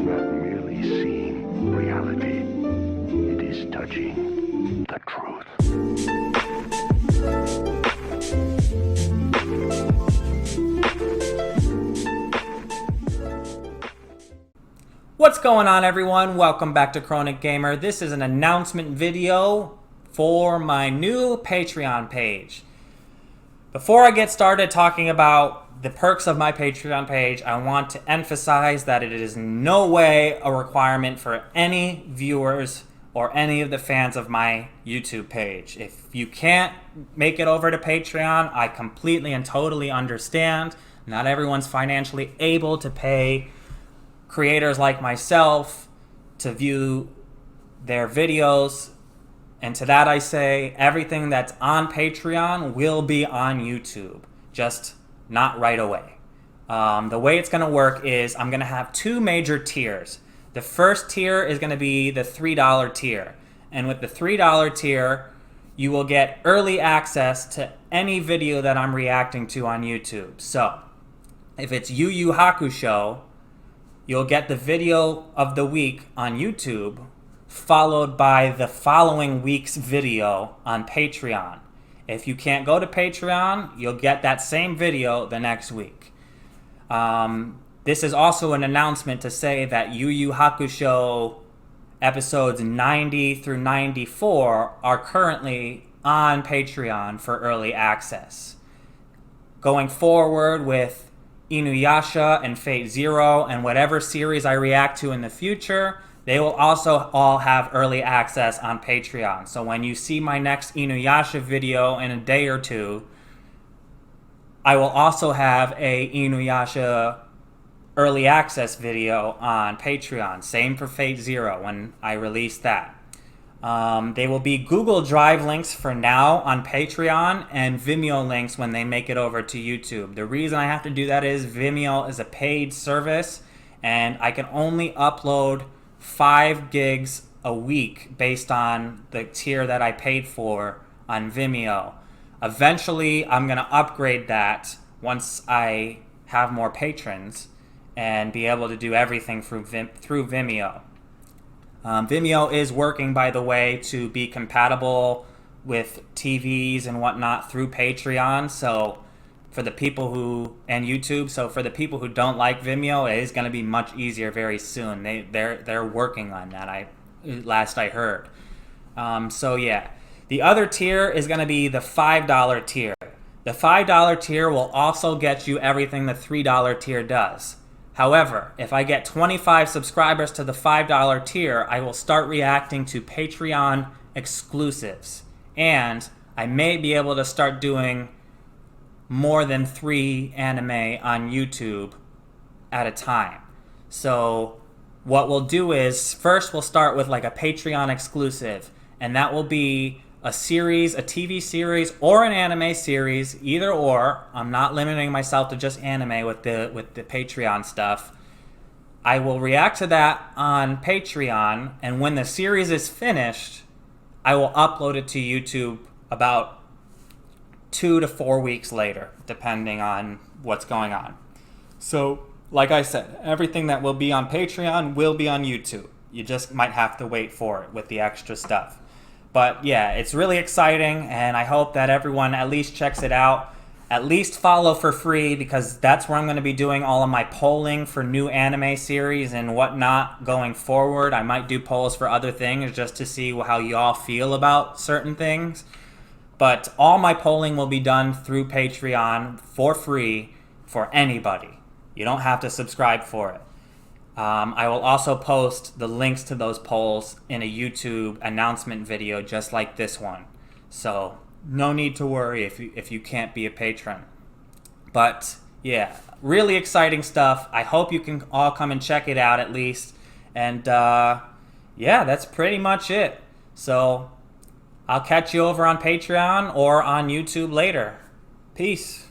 not merely seeing reality, it is touching the truth. What's going on, everyone? Welcome back to Crohnic Gamer. This is an announcement video for my new Patreon page. Before I get started talking about the perks of my Patreon page, I want to emphasize that it is in no way a requirement for any viewers or any of the fans of my YouTube page. If you can't make it over to Patreon, I completely and totally understand. Not everyone's financially able to pay creators like myself to view their videos, and to that I say everything that's on Patreon will be on YouTube, just not right away. The way it's going to work is I'm going to have two major tiers. The first tier is going to be the $3 tier, and with the $3 tier you will get early access to any video that I'm reacting to on YouTube. So if it's Yu Yu Hakusho, you'll get the video of the week on YouTube, followed by the following week's video on Patreon. If you can't go to Patreon, you'll get that same video the next week. This is also an announcement to say that Yu Yu Hakusho episodes 90 through 94 are currently on Patreon for early access. Going forward with Inuyasha and Fate Zero and whatever series I react to in the future, they will also all have early access on Patreon. So when you see my next Inuyasha video in a day or two, I will also have a Inuyasha early access video on Patreon. Same for Fate Zero when I release that. They will be Google Drive links for now on Patreon and Vimeo links when they make it over to YouTube. The reason I have to do that is Vimeo is a paid service and I can only upload 5 gigs a week based on the tier that I paid for on Vimeo. Eventually, I'm going to upgrade that once I have more patrons and be able to do everything through Vimeo. Vimeo is working, by the way, to be compatible with TVs and whatnot through Patreon. So for the people who, and YouTube, so for the people who don't like Vimeo, it is going to be much easier very soon. They're working on that. Last I heard. So yeah, the other tier is going to be the $5 tier. The $5 tier will also get you everything the $3 tier does. However, if I get 25 subscribers to the $5 tier, I will start reacting to Patreon exclusives. And I may be able to start doing more than 3 anime on YouTube at a time. So what we'll do is, first we'll start with like a Patreon exclusive, and that will be a series, a TV series, or an anime series, either or. I'm not limiting myself to just anime with the Patreon stuff. I will react to that on Patreon, and when the series is finished, I will upload it to YouTube about 2 to 4 weeks later, depending on what's going on. So, like I said, everything that will be on Patreon will be on YouTube. You just might have to wait for it with the extra stuff. But yeah, it's really exciting, and I hope that everyone at least checks it out. At least follow for free, because that's where I'm going to be doing all of my polling for new anime series and whatnot going forward. I might do polls for other things just to see how you all feel about certain things. But all my polling will be done through Patreon for free for anybody. You don't have to subscribe for it. I will also post the links to those polls in a YouTube announcement video just like this one. So no need to worry if you can't be a patron. But yeah, really exciting stuff. I hope you can all come and check it out at least. And yeah, that's pretty much it. So I'll catch you over on Patreon or on YouTube later. Peace.